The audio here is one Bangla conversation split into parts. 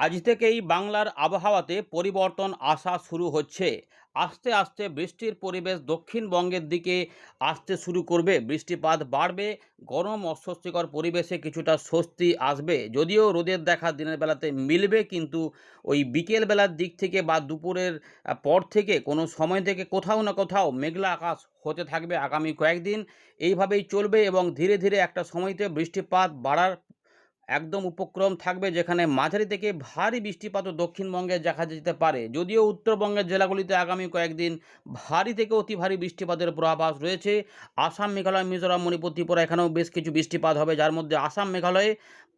আজ থেকেই বাংলার আবহাওয়াতে পরিবর্তন আসা শুরু হচ্ছে। আস্তে আস্তে বৃষ্টির পরিবেশ দক্ষিণবঙ্গের দিকে আসতে শুরু করবে, বৃষ্টিপাত বাড়বে, গরম অস্বস্তিকর পরিবেশে কিছুটা স্বস্তি আসবে। যদিও রোদের দেখা দিনের বেলাতে মিলবে, কিন্তু ওই বিকেল বেলার দিক থেকে বা দুপুরের পর থেকে কোনো সময় থেকে কোথাও না কোথাও মেঘলা আকাশ হতে থাকবে আগামী কয়েকদিন। এইভাবেই চলবে এবং ধীরে ধীরে একটা সময়তে বৃষ্টিপাত বাড়ার একদম উপক্রম থাকবে, যেখানে মাঝারি থেকে ভারী বৃষ্টিপাতও দক্ষিণবঙ্গে দেখা যেতে পারে। যদিও উত্তরবঙ্গের জেলাগুলিতে আগামী কয়েকদিন ভারী থেকে অতি ভারী বৃষ্টিপাতের পূর্বাভাস রয়েছে। আসাম, মেঘালয়, মিজোরাম, মণিপুর, ত্রিপুরা এখানেও বেশ কিছু বৃষ্টিপাত হবে, যার মধ্যে আসাম, মেঘালয়ে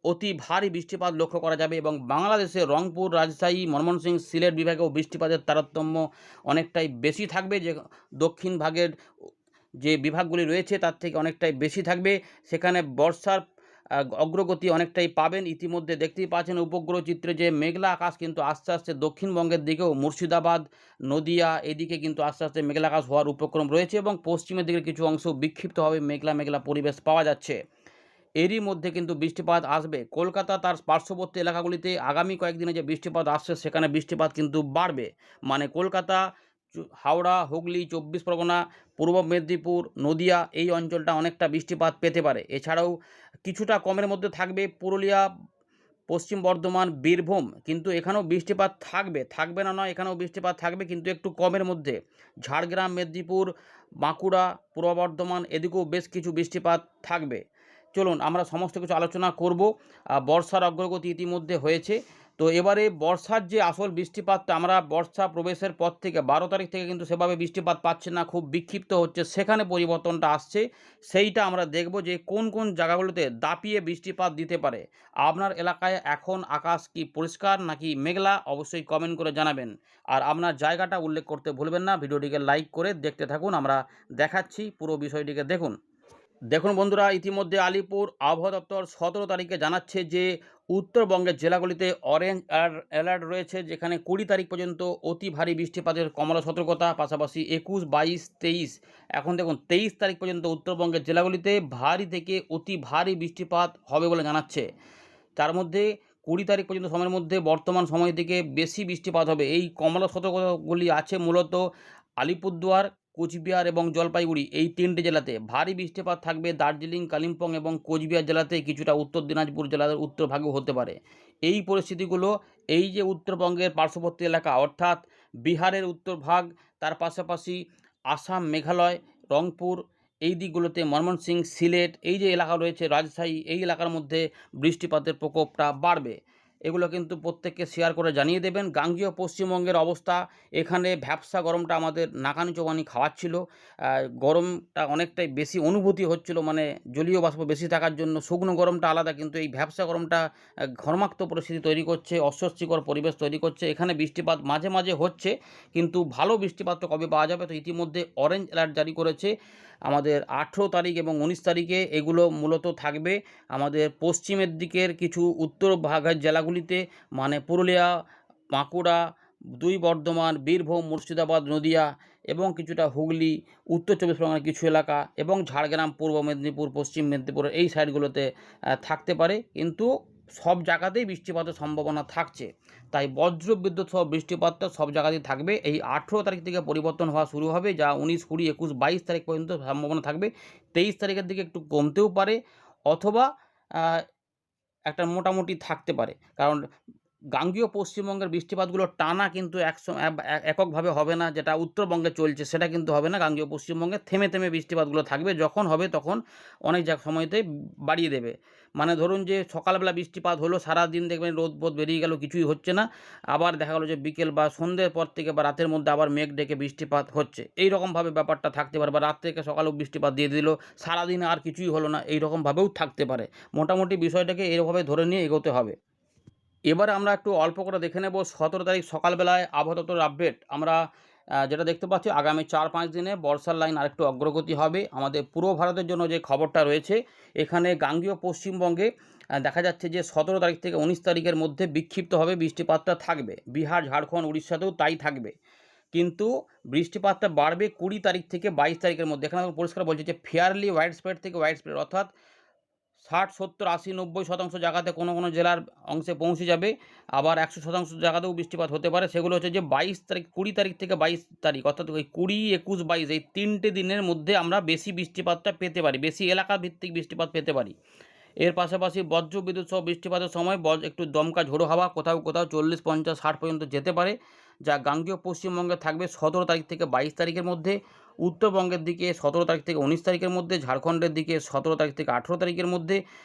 অতি ভারী বৃষ্টিপাত লক্ষ্য করা যাবে এবং বাংলাদেশে রংপুর, রাজশাহী, ময়মনসিংহ, সিলেট বিভাগেও বৃষ্টিপাতের তারতম্য অনেকটাই বেশি থাকবে, যে দক্ষিণ ভাগের যে বিভাগগুলি রয়েছে তার থেকে অনেকটাই বেশি থাকবে। সেখানে বর্ষার অগ্রগতি অনেকটাই পাবেন। ইতিমধ্যে দেখতেই পাচ্ছেন উপগ্রহ চিত্রে যে মেঘলা আকাশ কিন্তু আস্তে আস্তে দক্ষিণবঙ্গের দিকেও মুর্শিদাবাদ, নদিয়া এদিকে কিন্তু আস্তে আস্তে মেঘলা আকাশ হওয়ার উপক্রম রয়েছে এবং পশ্চিমের দিকের কিছু অংশ বিক্ষিপ্তভাবে মেঘলা মেঘলা পরিবেশ পাওয়া যাচ্ছে। এরই মধ্যে কিন্তু বৃষ্টিপাত আসবে। কলকাতা তার পার্শ্ববর্তী এলাকাগুলিতে আগামী কয়েকদিনে যে বৃষ্টিপাত আসছে সেখানে বৃষ্টিপাত কিন্তু বাড়বে। মানে কলকাতা, হাওড়া, হুগলি, ২৪ পরগনা, পূর্ব মেদিনীপুর, নদিয়া এই অঞ্চলটা অনেকটা বৃষ্টিপাত পেতে পারে। এছাড়াও কিছুটা কমের মধ্যে থাকবে পুরুলিয়া, পশ্চিম বর্ধমান, বীরভূম, কিন্তু এখানেও বৃষ্টিপাত থাকবে, থাকবে না নয়, এখানেও বৃষ্টিপাত থাকবে কিন্তু একটু কমের মধ্যে। ঝাড়গ্রাম, মেদিনীপুর, বাঁকুড়া, পূর্ব বর্ধমান এদিকেও বেশ কিছু বৃষ্টিপাত থাকবে। চলুন আমরা সমস্ত কিছু আলোচনা করব। বর্ষার অগ্রগতি ইতিমধ্যে হয়েছে। তো এবারে বর্ষার যে আসল বৃষ্টিপাতটা, আমরা বর্ষা প্রবেশের পর থেকে ১২ তারিখ থেকে কিন্তু সেভাবে বৃষ্টিপাত পাচ্ছি না, খুব বিক্ষিপ্ত হচ্ছে, সেখানে পরিবর্তনটা আসছে। সেইটা আমরা দেখব যে কোন কোন জায়গাগুলোতে দাপিয়ে বৃষ্টিপাত দিতে পারে। আপনার এলাকায় এখন আকাশ কি পরিষ্কার নাকি মেঘলা, অবশ্যই কমেন্ট করে জানাবেন। আর আপনার জায়গাটা উল্লেখ করতে ভুলবেন না। ভিডিওটিকে লাইক করে দেখতে থাকুন, আমরা দেখাচ্ছি, পুরো বিষয়টিকে দেখুন। দেখুন বন্ধুরা, ইতিমধ্যে আলিপুর আবহাওয়া দপ্তর ১৭ তারিখে জানাচ্ছে যে উত্তরবঙ্গের জেলাগুলিতে অরেঞ্জ অ্যালার্ট রয়েছে, যেখানে ২০ তারিখ পর্যন্ত অতি ভারী বৃষ্টিপাতের কমলা সতর্কতা, পাশাপাশি ২১, ২২, ২৩, এখন দেখুন ২৩ তারিখ পর্যন্ত উত্তরবঙ্গের জেলাগুলিতে ভারী থেকে অতি ভারী বৃষ্টিপাত হবে বলে জানাচ্ছে। তার মধ্যে ২০ তারিখ পর্যন্ত সময়ের মধ্যে বর্তমান সময় থেকে বেশি বৃষ্টিপাত হবে। এই কমলা সতর্কতাগুলি আছে মূলত আলিপুরদুয়ার, কোচবিহার এবং জলপাইগুড়ি এই ৩টে জেলাতে। ভারী বৃষ্টিপাত থাকবে দার্জিলিং, কালিম্পং এবং কোচবিহার জেলাতে, কিছুটা উত্তর দিনাজপুর জেলার উত্তরভাগেও হতে পারে। এই পরিস্থিতিগুলো এই যে উত্তরবঙ্গের পার্শ্ববর্তী এলাকা অর্থাৎ বিহারের উত্তরভাগ, তার পাশাপাশি আসাম, মেঘালয়, রংপুর এই দিকগুলোতে, ময়মনসিংহ, সিলেট এই যে এলাকা রয়েছে, রাজশাহী এই এলাকার মধ্যে বৃষ্টিপাতের প্রকোপটা বাড়বে। এগুলো কিন্তু প্রত্যেককে শেয়ার করে জানিয়ে দেবেন। গাঙ্গেয় পশ্চিমবঙ্গের অবস্থা, এখানে ভ্যাপসা গরমটা আমাদের নাকানি চোবানি খাওয়াচ্ছিল। গরমটা অনেকটাই বেশি অনুভূতি হচ্ছিল, মানে জলীয় বাষ্প বেশি থাকার জন্য শুকনো গরমটা আলাদা, কিন্তু এই ভ্যাপসা গরমটা ঘর্মাক্ত পরিস্থিতি তৈরি করছে, অস্বস্তিকর পরিবেশ তৈরি করছে। এখানে বৃষ্টিপাত মাঝে মাঝে হচ্ছে, কিন্তু ভালো বৃষ্টিপাতটা কবে পাওয়া যাবে? তো ইতিমধ্যে অরেঞ্জ অ্যালার্ট জারি করেছে আমাদের ১৮ তারিখ এবং ১৯ তারিখে। এগুলো মূলত থাকবে আমাদের পশ্চিমের দিকের কিছু উত্তর ভাগের জেলাগুলিতে, মানে পুরুলিয়া, বাঁকুড়া, ২ বর্ধমান, বীরভূম, মুর্শিদাবাদ, নদিয়া এবং কিছুটা হুগলি, উত্তর ২৪ পরগনার কিছু এলাকা এবং ঝাড়গ্রাম, পূর্ব মেদিনীপুর, পশ্চিম মেদিনীপুরের এই সাইডগুলোতে থাকতে পারে, কিন্তু সব জায়গাতেই বৃষ্টিপাতের সম্ভাবনা থাকছে। তাই বজ্র বিদ্যুৎ সহ বৃষ্টিপাতটা সব জায়গাতেই থাকবে। এই ১৮ তারিখ থেকে পরিবর্তন হওয়া শুরু হবে, যা ১৯, ২০, ২১, ২২ তারিখ পর্যন্ত সম্ভাবনা থাকবে। ২৩ তারিখের দিকে একটু কমতেও পারে, অথবা একটা মোটামুটি থাকতে পারে। কারণ গাঙ্গেয় পশ্চিমবঙ্গের বৃষ্টিপাতগুলো টানা কিন্তু এককভাবে হবে না, যেটা উত্তরবঙ্গে চলছে সেটা কিন্তু হবে না। গাঙ্গেয় পশ্চিমবঙ্গে থেমে থেমে বৃষ্টিপাতগুলো থাকবে, যখন হবে তখন অনেক সময়তে বাড়িয়ে দেবে। মানে ধরুন যে সকালবেলা বৃষ্টিপাত হলো, সারাদিন দেখবেন রোদ বোধ বেরিয়ে গেল, কিছুই হচ্ছে না, আবার দেখা গেলো যে বিকেল বা সন্ধ্যের পর থেকে বা রাতের মধ্যে আবার মেঘ ডেকে বৃষ্টিপাত হচ্ছে, এই রকমভাবে ব্যাপারটা থাকতে পারে। বা রাত থেকে সকালেও বৃষ্টিপাত দিয়ে দিল, সারাদিন আর কিছুই হলো না, এই রকমভাবেও থাকতে পারে। মোটামুটি বিষয়টাকে এরভাবে ধরে নিয়ে এগোতে হবে। এবারে আমরা একটু অল্প করে দেখে নেব ১৭ তারিখ সকালবেলায় আবহাওয়া দপ্তরের আপডেট। আমরা যেটা দেখতে পাচ্ছি, আগামী ৪-৫ দিনে বর্ষার লাইন আরেকটু অগ্রগতি হবে। আমাদের পূর্ব ভারতের জন্য যে খবরটা রয়েছে, এখানে গাঙ্গেয় পশ্চিমবঙ্গে দেখা যাচ্ছে যে ১৭ তারিখ থেকে ১৯ তারিখের মধ্যে বিক্ষিপ্তভাবে বৃষ্টিপাতটা থাকবে। বিহার, ঝাড়খণ্ড, উড়িষ্যাতেও তাই থাকবে। কিন্তু বৃষ্টিপাতটা বাড়বে ২০ তারিখ থেকে ২২ তারিখের মধ্যে। এখানে পরিষ্কার বলছে যে ফেয়ারলি ওয়াইড স্প্রেড থেকে ওয়াইড স্প্রেড, অর্থাৎ 60, 70, 80, 90% জায়গাতে কোনো কোনো জেলার অংশে পৌঁছে যাবে। আবার 100% জায়গাতেও বৃষ্টিপাত হতে পারে। সেগুলো হচ্ছে যে 22 তারিখ, 20 তারিখ থেকে 22 তারিখ, অর্থাৎ ওই 20, 21, 22 এই 3টে দিনের মধ্যে আমরা বেশি বৃষ্টিপাতটা পেতে পারি, বেশি এলাকা ভিত্তিক বৃষ্টিপাত পেতে পারি। এর পাশাপাশি বজ্র বিদ্যুৎ সহ বৃষ্টিপাতের সময় একটু দমকা ঝোড়ো হাওয়া কোথাও কোথাও 40, 50, 60 পর্যন্ত যেতে পারে, যা গাঙ্গেয় পশ্চিমবঙ্গে থাকবে 17 তারিখ থেকে 22 তারিখের মধ্যে, উত্তরবঙ্গের দিকে 17 তারিখ থেকে 19 তারিখের মধ্যে, ঝাড়খণ্ডের দিকে 17 তারিখ থেকে 18 তারিখের মধ্যে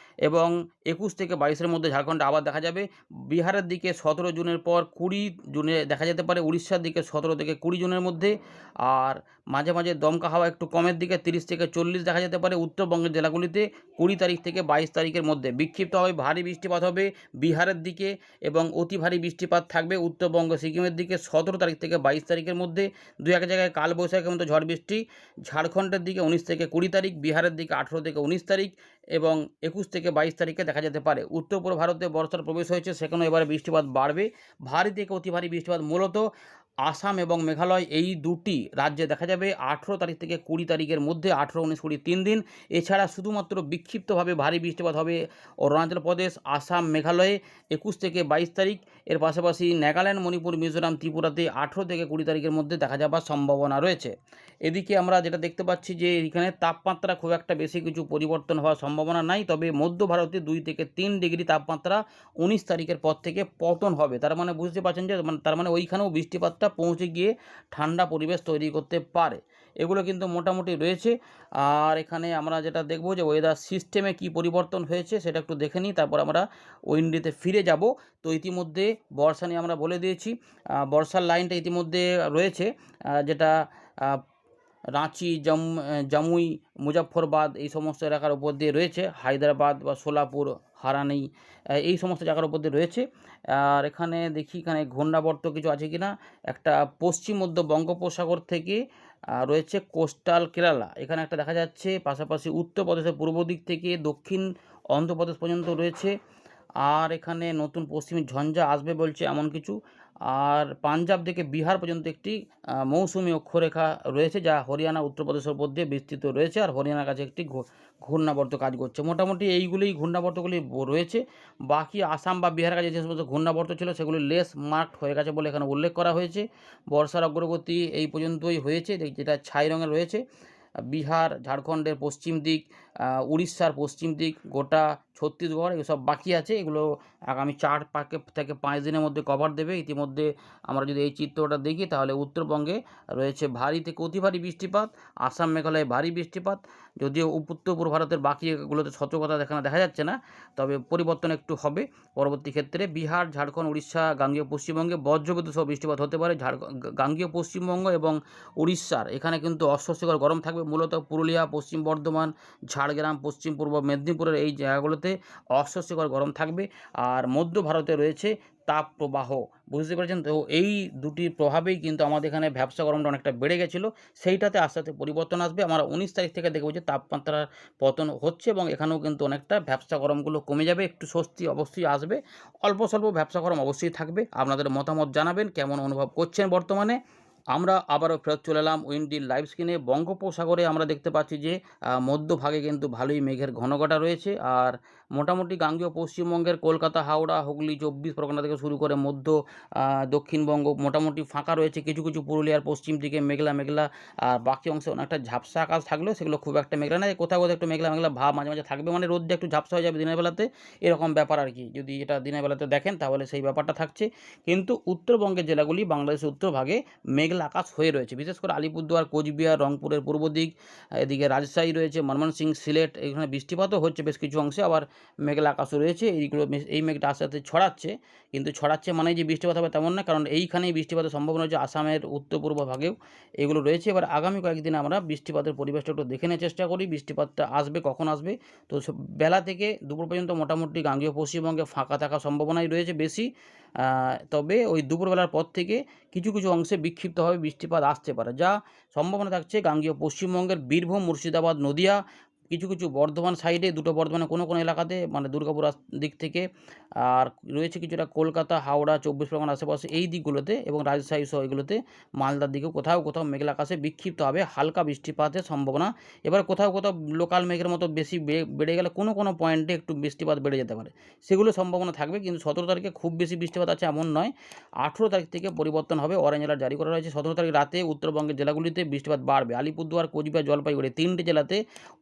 এবং 21 থেকে 22-এর মধ্যে ঝাড়খণ্ডে আবার দেখা যাবে। বিহারের দিকে 17 জুনের পর 20 জুনে দেখা যেতে পারে, উড়িষ্যার দিকে 17 থেকে 20 জুনের মধ্যে। আর মাঝে মাঝে দমকা হাওয়া একটু কমের দিকে 30 থেকে 40 দেখা যেতে পারে উত্তরবঙ্গের জেলাগুলিতে 20 তারিখ থেকে 22 তারিখের মধ্যে। বিক্ষিপ্তভাবে ভারী বৃষ্টিপাত হবে বিহারের দিকে এবং অতি ভারী বৃষ্টিপাত থাকবে উত্তরবঙ্গ সিকিমের দিকে 17 তারিখ থেকে 22 তারিখের মধ্যে। দু এক জায়গায় কালবৈশাখীর মতো ঝড় বৃষ্টি ঝাড়খণ্ডের দিকে 19 থেকে 20 তারিখ, বিহারের দিকে 18 থেকে 19 তারিখ এবং 21 থেকে 22 তারিখে দেখা যেতে পারে। উত্তর পূর্ব ভারতে বর্ষার প্রবেশ হয়েছে, সেখানেও এবারে বৃষ্টিপাত বাড়বে। ভারী থেকে অতি ভারী বৃষ্টিপাত মূলত আসাম এবং মেঘালয় এই দুটি রাজ্যে দেখা যাবে 18 তারিখ থেকে 20 তারিখের মধ্যে। 18, 19, 20 3 দিন। এছাড়া শুধুমাত্র বিক্ষিপ্তভাবে ভারী বৃষ্টিপাত হবে অরুণাচল প্রদেশ, আসাম, মেঘালয়ে 21 থেকে 22 তারিখ। এর পাশাপাশি নাগাল্যান্ড, মণিপুর, মিজোরাম, ত্রিপুরাতে 18 থেকে 20 তারিখের মধ্যে দেখা যাবার সম্ভাবনা রয়েছে। এদিকে আমরা যেটা দেখতে পাচ্ছি যে এখানে তাপমাত্রা খুব একটা বেশি কিছু পরিবর্তন হওয়ার সম্ভাবনা নাই, তবে মধ্য ভারতে 2 থেকে 3 ডিগ্রি তাপমাত্রা 19 তারিখের পর থেকে পতন হবে। তার মানে বুঝতে পারছেন যে তার মানে ওইখানেও বৃষ্টিপাতটা পৌঁছে গিয়ে ঠান্ডা পরিবেশ তৈরি করতে পারে। এগুলো কিন্তু মোটামুটি রয়েছে। আর এখানে আমরা যেটা দেখব যে ওয়েদার সিস্টেমে কি পরিবর্তন হয়েছে সেটা একটু দেখে নিই, তারপর আমরা উইন্ডিতে ফিরে যাব। তো ইতিমধ্যে বর্ষা নিয়ে আমরা বলে দিয়েছি। বর্ষার লাইনটা ইতিমধ্যে রয়েছে, যেটা রাঁচি, জামুই, মুজফ্ফরবাদ এই সমস্ত এলাকার উপর দিয়ে রয়েছে, হায়দ্রাবাদ বা সোলাপুর, হারানি এই সমস্ত জায়গার উপর দিয়ে রয়েছে। আর এখানে দেখি এখানে ঘূর্ণাবর্ত কিছু আছে কি না। একটা পশ্চিম মধ্য বঙ্গোপসাগর থেকে রয়েছে কোস্টাল কেরালা, এখানে একটা দেখা যাচ্ছে। পাশাপাশি উত্তরপ্রদেশের পূর্ব দিক থেকে দক্ষিণ অন্ধ্রপ্রদেশ পর্যন্ত রয়েছে। আর এখানে নতুন পশ্চিমী ঝঞ্ঝা আসবে বলছে এমন কিছু। আর পাঞ্জাব থেকে বিহার পর্যন্ত একটি মৌসুমী অক্ষরেখা রয়েছে, যা হরিয়ানা, উত্তরপ্রদেশের উপর দিয়ে বিস্তৃত রয়েছে। আর হরিয়ানার কাছে একটি ঘূর্ণাবর্ত কাজ করছে। মোটামুটি এইগুলোই ঘূর্ণাবর্তগুলি রয়েছে। বাকি আসাম বা বিহারের কাছে যে সমস্ত ঘূর্ণাবর্ত ছিল সেগুলি লেস মার্কড হয়ে গেছে বলে এখানে উল্লেখ করা হয়েছে। বর্ষার অগ্রগতি এই পর্যন্তই হয়েছে, যেটা ছাই রঙে রয়েছে। বিহার, ঝাড়খণ্ডের পশ্চিম দিক, উড়িষ্যার পশ্চিম দিক, গোটা ছত্তিশগড় এসব বাকি আছে। এগুলো আগামী 4 থেকে 5 দিনের মধ্যে কভার দেবে। ইতিমধ্যে আমরা যদি এই চিত্রটা দেখি তাহলে উত্তরবঙ্গে রয়েছে ভারী থেকে অতি ভারী বৃষ্টিপাত, আসাম, মেঘালয়ে ভারী বৃষ্টিপাত। যদিও উত্তর পূর্ব ভারতের বাকি এগুলোতে সতর্কতা এখানে দেখা যাচ্ছে না, তবে পরিবর্তন একটু হবে পরবর্তী ক্ষেত্রে। বিহার, ঝাড়খণ্ড, উড়িষ্যা, গাঙ্গেয় পশ্চিমবঙ্গে বজ্রবিদ্যুৎ সহ বৃষ্টিপাত হতে পারে। গাঙ্গেয় পশ্চিমবঙ্গ এবং উড়িষ্যার এখানে কিন্তু অস্বস্তিকর গরম থাকবে। মূলত পুরুলিয়া, পশ্চিম বর্ধমান, ঝাড়গ্রাম, পশ্চিম পূর্ব মেদিনীপুরের এই জায়গাগুলোতে অস্বস্তিকর গরম থাকবে। আর মধ্য ভারতে রয়েছে তাপপ্রবাহ, বুঝতে পেরেছেন তো। এই দুটির প্রভাবেই কিন্তু আমাদের এখানে ভ্যাপসা গরমটা অনেকটা বেড়ে গেছিলো, সেইটাতে আস্তে আস্তে পরিবর্তন আসবে। আমরা 19 তারিখ থেকে দেখব যে তাপমাত্রার পতন হচ্ছে এবং এখানেও কিন্তু অনেকটা ভ্যাপসা গরমগুলো কমে যাবে, একটু স্বস্তি অবশ্যই আসবে। অল্প স্বল্প ভ্যাপসা গরম অবশ্যই থাকবে। আপনাদের মতামত জানাবেন, কেমন অনুভব করছেন বর্তমানে। আমরা আবারও ফেরত চলে এলাম উইন্ডির লাইভ স্ক্রিনে। বঙ্গোপসাগরে আমরা দেখতে পাচ্ছি যে মধ্যভাগে কিন্তু ভালোই মেঘের ঘনঘটা রয়েছে। আর মোটামুটি গাঙ্গেয় পশ্চিমবঙ্গের কলকাতা, হাওড়া, হুগলি, 24 পরগনা থেকে শুরু করে মধ্য দক্ষিণবঙ্গ মোটামুটি ফাঁকা রয়েছে। কিছু কিছু পুরুলিয়ার পশ্চিম দিকে মেঘলা মেঘলা, আর বাকি অংশে অনেকটা ঝাপসা আকাশ থাকলেও সেগুলো খুব একটা মেঘলা নয়। কোথাও কোথাও একটু মেঘলা মেঘলা ভাব মাঝে মাঝে থাকবে, মানে রোদটা একটু ঝাপসা হয়ে যাবে দিনের বেলাতে, এরকম ব্যাপার আর কি। যদি এটা দিনের বেলাতে দেখেন তাহলে সেই ব্যাপারটা থাকছে। কিন্তু উত্তরবঙ্গের জেলাগুলি বাংলাদেশের উত্তরভাগে মেঘলা আকাশ হয়ে রয়েছে, বিশেষ করে আলিপুরদুয়ার, কোচবিহার, রংপুরের পূর্ব দিক, এদিকে রাজশাহী রয়েছে, ময়মনসিংহ, সিলেট, এখানে বৃষ্টিপাতও হচ্ছে বেশ কিছু অংশে, আবার মেঘলা আকাশও রয়েছে। এইগুলো এই মেঘটা আস্তে আস্তে ছড়াচ্ছে, কিন্তু ছড়াচ্ছে মানে যে বৃষ্টিপাত হবে তেমন না, কারণ এইখানেই বৃষ্টিপাতের সম্ভাবনা হচ্ছে আসামের উত্তর পূর্ব ভাগেও এগুলো রয়েছে। এবার আগামী কয়েকদিনে আমরা বৃষ্টিপাতের পরিবেশটা একটু দেখে নেওয়ার চেষ্টা করি, বৃষ্টিপাতটা আসবে কখন আসবে। তো বেলা থেকে দুপুর পর্যন্ত মোটামুটি গাঙ্গেয় পশ্চিমবঙ্গে ফাঁকা থাকার সম্ভাবনাই রয়েছে বেশি। তবে ওই দুপুরবেলার পর থেকে কিছু কিছু অংশে বিক্ষিপ্তভাবে বৃষ্টিপাত আসতে পারে, যা সম্ভাবনা থাকছে গাঙ্গেয় পশ্চিমবঙ্গের বীরভূম, মুর্শিদাবাদ, নদিয়া, কিছু কিছু বর্ধমান সাইডে, দুটো বর্ধমানে কোনো এলাকাতে মানে দুর্গাপুর দিক থেকে, আর রয়েছে কিছুটা কলকাতা, হাওড়া, 24 পরগনার আশেপাশে এই দিকগুলোতে এবং রাজশাহী সহ এগুলোতে, মালদার দিকেও কোথাও মেঘলা আকাশে বিক্ষিপ্তভাবে হালকা বৃষ্টিপাতের সম্ভাবনা। এবার কোথাও লোকাল মেঘের মতো বেশি বেড়ে গেলে কোনো পয়েন্টে একটু বৃষ্টিপাত বেড়ে যেতে পারে, সেগুলো সম্ভাবনা থাকবে। কিন্তু 17 তারিখে খুব বেশি বৃষ্টিপাত আছে এমন নয়। 18 তারিখ থেকে পরিবর্তন হবে, অরেঞ্জ অ্যালার্ট জারি করা হয়েছে। 17 তারিখ রাতে উত্তরবঙ্গের জেলাগুলিতে বৃষ্টিপাত বাড়বে। আলিপুরদুয়ার, কোচবিহার, জলপাইগুড়ি 3টে জেলাতে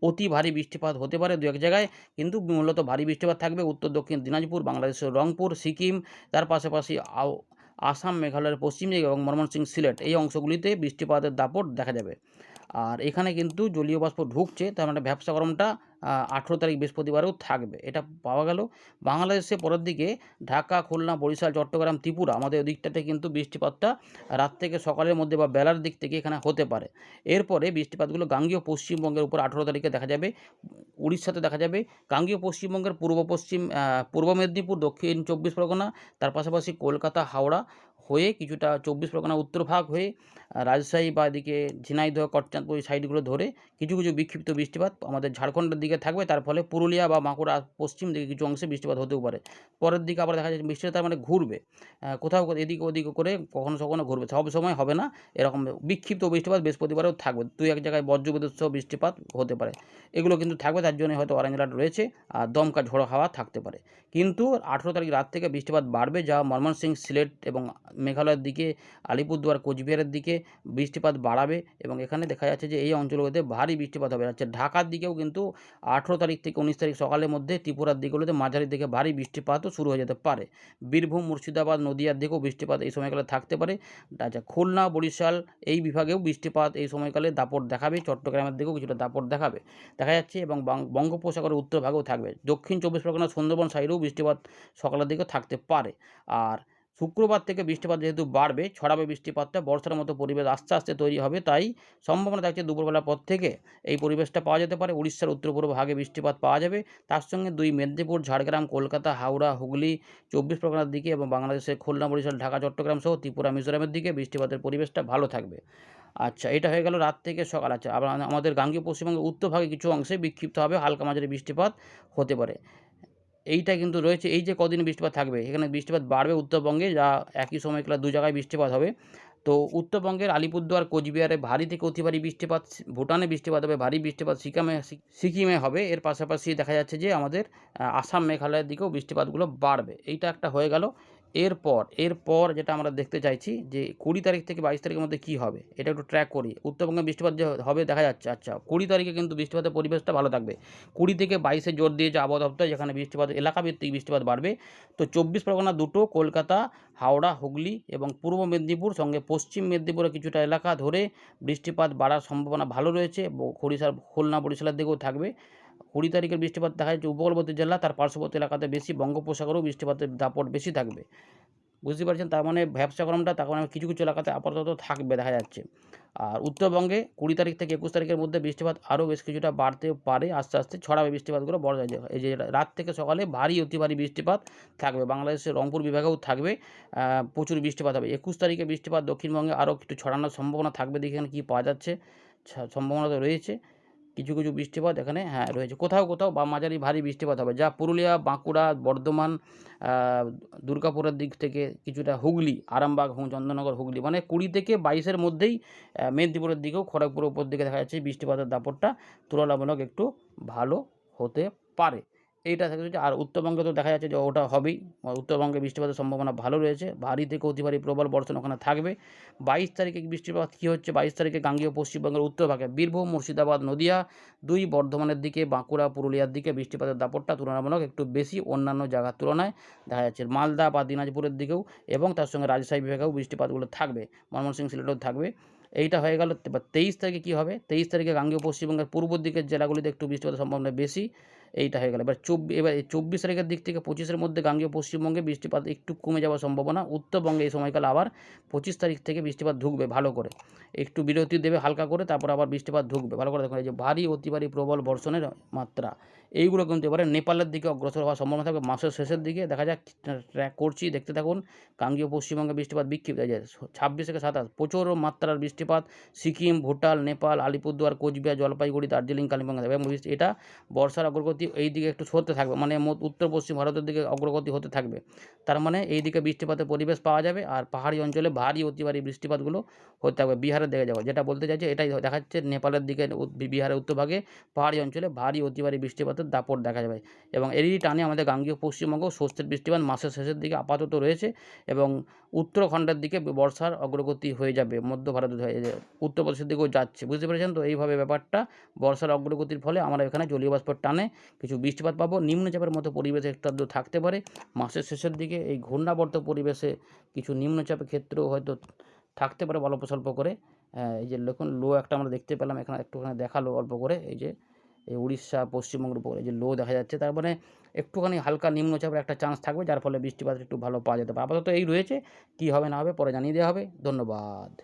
অতি ভারী বৃষ্টিপাত হতে পারে দু এক জায়গায়, কিন্তু মূলত ভারী বৃষ্টিপাত থাকবে উত্তর দক্ষিণ দিনাজপুর, বাংলাদেশের রংপুর, সিকিম, তার পাশাপাশি আসাম, মেঘালয়ের পশ্চিম দিকে এবং ময়মনসিংহ, সিলেট এই অংশগুলিতে বৃষ্টিপাতের দাপট দেখা যাবে। আর এখানে কিন্তু জলীয় বাষ্প ঢুকছে, তার মানে ভ্যাপসা গরমটা 18 তারিখ বৃহস্পতিবারেও থাকবে, এটা পাওয়া গেল। বাংলাদেশে পরের দিকে ঢাকা, খুলনা, বরিশাল, চট্টগ্রাম, ত্রিপুরা আমাদের ওদিকটাতে কিন্তু বৃষ্টিপাতটা রাত থেকে সকালের মধ্যে বা বেলার দিক থেকে এখানে হতে পারে। এরপরে বৃষ্টিপাতগুলো গাঙ্গেয় পশ্চিমবঙ্গের উপর 18 তারিখে দেখা যাবে, উড়িষ্যাতে দেখা যাবে। গাঙ্গেয় পশ্চিমবঙ্গের পূর্ব মেদিনীপুর, দক্ষিণ 24 পরগনা, তার পাশাপাশি কলকাতা, হাওড়া হয়ে কিছুটা 24 পরগনা উত্তর ভাগ হয়ে রাজশাহী বা এদিকে ঝিনাইদহ, কটচাঁদপুর এই সাইডগুলো ধরে কিছু বিক্ষিপ্ত বৃষ্টিপাত আমাদের ঝাড়খণ্ডের দিকে থাকবে। তার ফলে পুরুলিয়া বা বাঁকুড়া পশ্চিম দিকে কিছু অংশে বৃষ্টিপাত হতেও পারে। পরের দিকে আবার দেখা যাচ্ছে বৃষ্টিটা তার মানে ঘুরবে, কোথাও এদিক ওদিক করে কখনো ঘুরবে, সব সময় হবে না এরকম। বিক্ষিপ্ত বৃষ্টিপাত বৃহস্পতিবারেও থাকবে, দুই এক জায়গায় বজ্রবিদ্যুৎ সহ বৃষ্টিপাত হতে পারে, এগুলো কিন্তু থাকবে। তার জন্য হয়তো অরেঞ্জ অ্যালার্ট রয়েছে, আর দমকা ঝোড়ো হাওয়া থাকতে পারে। কিন্তু 18 তারিখ রাত থেকে বৃষ্টিপাত বাড়বে, যা ময়মনসিংহ, সিলেট এবং মেঘালয়ের দিকে, আলিপুরদুয়ার, কোচবিহারের দিকে বৃষ্টিপাত বাড়াবে এবং এখানে দেখা যাচ্ছে যে এই অঞ্চলগুলোতে ভারী বৃষ্টিপাত হবে। ঢাকার দিকেও কিন্তু 18 তারিখ থেকে 19 তারিখ সকালের মধ্যে ত্রিপুরার দিকগুলোতে মাঝারি থেকে ভারী বৃষ্টিপাতও শুরু হয়ে যেতে পারে। বীরভূম, মুর্শিদাবাদ, নদিয়ার দিকেও বৃষ্টিপাত এই সময়কালে থাকতে পারে। খুলনা, বরিশাল এই বিভাগেও বৃষ্টিপাত এই সময়কালে দাপট দেখাবে। চট্টগ্রামের দিকেও কিছুটা দাপট দেখা যাচ্ছে এবং বঙ্গোপসাগরের উত্তর ভাগেও থাকবে। দক্ষিণ 24 পরগনা, সুন্দরবন সাইডেও বৃষ্টিপাত সকালের দিকেও থাকতে পারে। আর শুক্রবার থেকে বৃষ্টিপাত যেহেতু বাড়বে, ছড়াবে বৃষ্টিপাতটা, বর্ষার মতো পরিবেশ আস্তে তৈরি হবে, তাই সম্ভাবনা থাকছে দুপুরবেলার পর থেকে এই পরিবেশটা পাওয়া যেতে পারে। উড়িষ্যার উত্তর পূর্ব ভাগে বৃষ্টিপাত পাওয়া যাবে, তার সঙ্গে দুই মেদিনীপুর, ঝাড়গ্রাম, কলকাতা, হাওড়া, হুগলি, 24 পরগনার দিকে এবং বাংলাদেশের খুলনা, বরিশাল, ঢাকা, চট্টগ্রাম সহ ত্রিপুরা, মিজোরামের দিকে বৃষ্টিপাতের পরিবেশটা ভালো থাকবে। আচ্ছা, এটা হয়ে গেল রাত থেকে সকাল। আচ্ছা, আবার আমাদের গাঙ্গেয় পশ্চিমবঙ্গের উত্তরভাগে কিছু অংশে বিক্ষিপ্তভাবে হালকা মাঝারি বৃষ্টিপাত হতে পারে। এইটা কিন্তু রয়েছে, এই যে কদিন বৃষ্টিপাত থাকবে, এখানে বৃষ্টিপাত বাড়বে উত্তরবঙ্গে, যা একই সময়কালে দু জায়গায় বৃষ্টিপাত হবে। তো উত্তরবঙ্গের আলিপুরদুয়ার, কোচবিহারে ভারী থেকে অতি ভারী বৃষ্টিপাত, ভুটানে বৃষ্টিপাত হবে, ভারী বৃষ্টিপাত সিকিমে হবে। এর পাশাপাশি দেখা যাচ্ছে যে আমাদের আসাম, মেঘালয়ের দিকেও বৃষ্টিপাতগুলো বাড়বে। এইটা একটা হয়ে গেল। এরপর যেটা আমরা দেখতে চাইছি যে 20 তারিখ থেকে 22 তারিখের মধ্যে কী হবে, এটা একটু ট্র্যাক করি। উত্তরবঙ্গে বৃষ্টিপাত যে হবে দেখা যাচ্ছে। আচ্ছা, 20 তারিখে কিন্তু বৃষ্টিপাতের পরিবেশটা ভালো থাকবে। 20 থেকে 22-এ জোর দিয়েছে আবহাওয়া দপ্তর, যেখানে এলাকাভিত্তিক বৃষ্টিপাত বাড়বে। তো 24 পরগনা দুটো, কলকাতা, হাওড়া, হুগলি এবং পূর্ব মেদিনীপুর সঙ্গে পশ্চিম মেদিনীপুরের কিছুটা এলাকা ধরে বৃষ্টিপাত বাড়ার সম্ভাবনা ভালো রয়েছে। খুলনা, বরিশালের দিকেও থাকবে। 20 তারিখের বৃষ্টিপাত দেখা যাচ্ছে উপকূলবর্তী জেলা, তার পার্শ্ববর্তী এলাকাতে বেশি, বঙ্গোপসাগরেও বৃষ্টিপাতের দাপট বেশি থাকবে। বুঝতে পারছেন, তার মানে ভ্যাপসা গরমটা তার মানে কিছু এলাকাতে আপাতত থাকবে দেখা যাচ্ছে। আর উত্তরবঙ্গে 20 তারিখ থেকে 21 তারিখের মধ্যে বৃষ্টিপাত আরও বেশ কিছুটা বাড়তে পারে, আস্তে ছড়াবে বৃষ্টিপাতগুলো। বড় এই যে রাত থেকে সকালে ভারী অতি ভারী বৃষ্টিপাত থাকবে, বাংলাদেশের রংপুর বিভাগেও থাকবে, প্রচুর বৃষ্টিপাত হবে। 21 তারিখে বৃষ্টিপাত দক্ষিণবঙ্গে আরও একটু ছড়ানোর সম্ভাবনা থাকবে, দেখি এখানে কী পাওয়া যাচ্ছে। সম্ভাবনা তো রয়েছে, কিছু বৃষ্টিপাত এখানে রয়েছে, কোথাও বা মাঝারি ভারী বৃষ্টিপাত হবে, যা পুরুলিয়া, বাঁকুড়া, বর্ধমান, দুর্গাপুরের দিক থেকে কিছুটা হুগলি, আরামবাগ, চন্দননগর, হুগলি, মানে 20 থেকে 22-এর মধ্যেই মেদিনীপুরের দিকেও, খড়গপুরের উপর দিকে দেখা যাচ্ছে বৃষ্টিপাতের দাপটটা তুলনামূলক একটু ভালো হতে পারে। এইটা থাকছে। আর উত্তরবঙ্গে তো দেখা যাচ্ছে যে ওটা হবেই, উত্তরবঙ্গে বৃষ্টিপাতের সম্ভাবনা ভালো রয়েছে, ভারী থেকে অতি ভারী প্রবল বর্ষণ ওখানে থাকবে। 22 তারিখে বৃষ্টিপাত কী হচ্ছে, 22 তারিখে গাঙ্গেয় পশ্চিমবঙ্গের উত্তরভাগে বীরভূম, মুর্শিদাবাদ, নদিয়া, দুই বর্ধমানের দিকে, বাঁকুড়া, পুরুলিয়ার দিকে বৃষ্টিপাতের দাপটটা তুলনামূলক একটু বেশি অন্যান্য জায়গার তুলনায় দেখা যাচ্ছে। মালদা বা দিনাজপুরের দিকেও এবং তার সঙ্গে রাজশাহী বিভাগেও বৃষ্টিপাতগুলো থাকবে, ময়মনসিংহ, সিলেটেও থাকবে। এইটা হয়ে গেল। 23 তারিখে কী হবে, 23 তারিখে গাঙ্গেয় পশ্চিমবঙ্গের পূর্ব দিকের জেলাগুলিতে একটু বৃষ্টিপাতের সম্ভাবনা বেশি এইটা হয়ে গেল। এবার এই ২৪ তারিখের দিক থেকে ২৫ এর মধ্যে গাঙ্গেয় পশ্চিমবঙ্গে বৃষ্টিপাত একটু কমে যাওয়ার সম্ভাবনা। উত্তরবঙ্গে এই সময়কালে আবার ২৫ তারিখ থেকে বৃষ্টিপাত ঢুকবে ভালো করে। একটু বিরতি দেবে হালকা করে, তারপর আবার বৃষ্টিপাত ঢুকবে। ভালো করে দেখুন, এই যে ভারী, অতি ভারী, প্রবল বর্ষণের মাত্রা, এইগুলো কিন্তু এবারে নেপালের দিকে অগ্রসর হওয়ার সম্ভাবনা থাকবে মাসের শেষের দিকে। দেখা যাক, ট্র্যাক করছি, দেখতে থাকুন। গাঙ্গেয় পশ্চিমবঙ্গে বৃষ্টিপাত বিক্ষিপ্ত, এই যে ২৬ থেকে ২৭ প্রচুর মাত্রার বৃষ্টিপাত সিকিম, ভুটান, নেপাল, আলিপুরদুয়ার, কোচবিহার, জলপাইগুড়ি, দার্জিলিং, কালিম্পং এবং এটা বর্ষার অগ্রগতি এই দিকে একটু সরতে থাকবে, মানে উত্তর পশ্চিম ভারতের দিকে অগ্রগতি হতে থাকবে। তার মানে এই দিকে বৃষ্টিপাতের পরিবেশ পাওয়া যাবে, আর পাহাড়ি অঞ্চলে ভারী, অতি ভারী বৃষ্টিপাতগুলো হতে থাকবে বিহারের দিকে যাওয়া। যেটা বলতে চাইছে এটাই দেখাচ্ছে, নেপালের দিকে বিহারের উত্তরভাগে পাহাড়ি অঞ্চলে ভারী, অতি ভারী বৃষ্টিপাতের দাপট দেখা যাবে। এবং এরই টানে আমাদের গাঙ্গেয় পশ্চিমবঙ্গ স্বস্তির বৃষ্টিপাত মাসের শেষের দিকে আপাতত রয়েছে, এবং উত্তরাখণ্ডের দিকে বর্ষার অগ্রগতি হয়ে যাবে, মধ্য ভারতের হয়ে যে উত্তরপ্রদেশের দিকেও যাচ্ছে। বুঝতে পেরেছেন তো? এইভাবে ব্যাপারটা, বর্ষার অগ্রগতির ফলে আমরা এখানে জলীয় বাষ্পের টানে কিছু বৃষ্টিপাত পাবো। নিম্নচাপের মতো পরিবেশ একটু আধটু থাকতে পারে মাসের শেষের দিকে। এই ঘূর্ণাবর্ত পরিবেশে কিছু নিম্নচাপের ক্ষেত্রেও হয়তো থাকতে পারে অল্প স্বল্প করে। এই যে দেখুন, লো একটা আমরা দেখতে পেলাম এখানে, একটুখানি দেখালো অল্প করে, এই যে এই উড়িষ্যা, পশ্চিমবঙ্গের উপরে যে লো দেখা যাচ্ছে, তার মানে একটুখানি হালকা নিম্নচাপের একটা চান্স থাকবে, যার ফলে বৃষ্টিপাত একটু ভালো পাওয়া যেতে পারে। আপাতত এই রয়েছে, কী হবে না হবে পরে জানিয়ে দেওয়া হবে। ধন্যবাদ।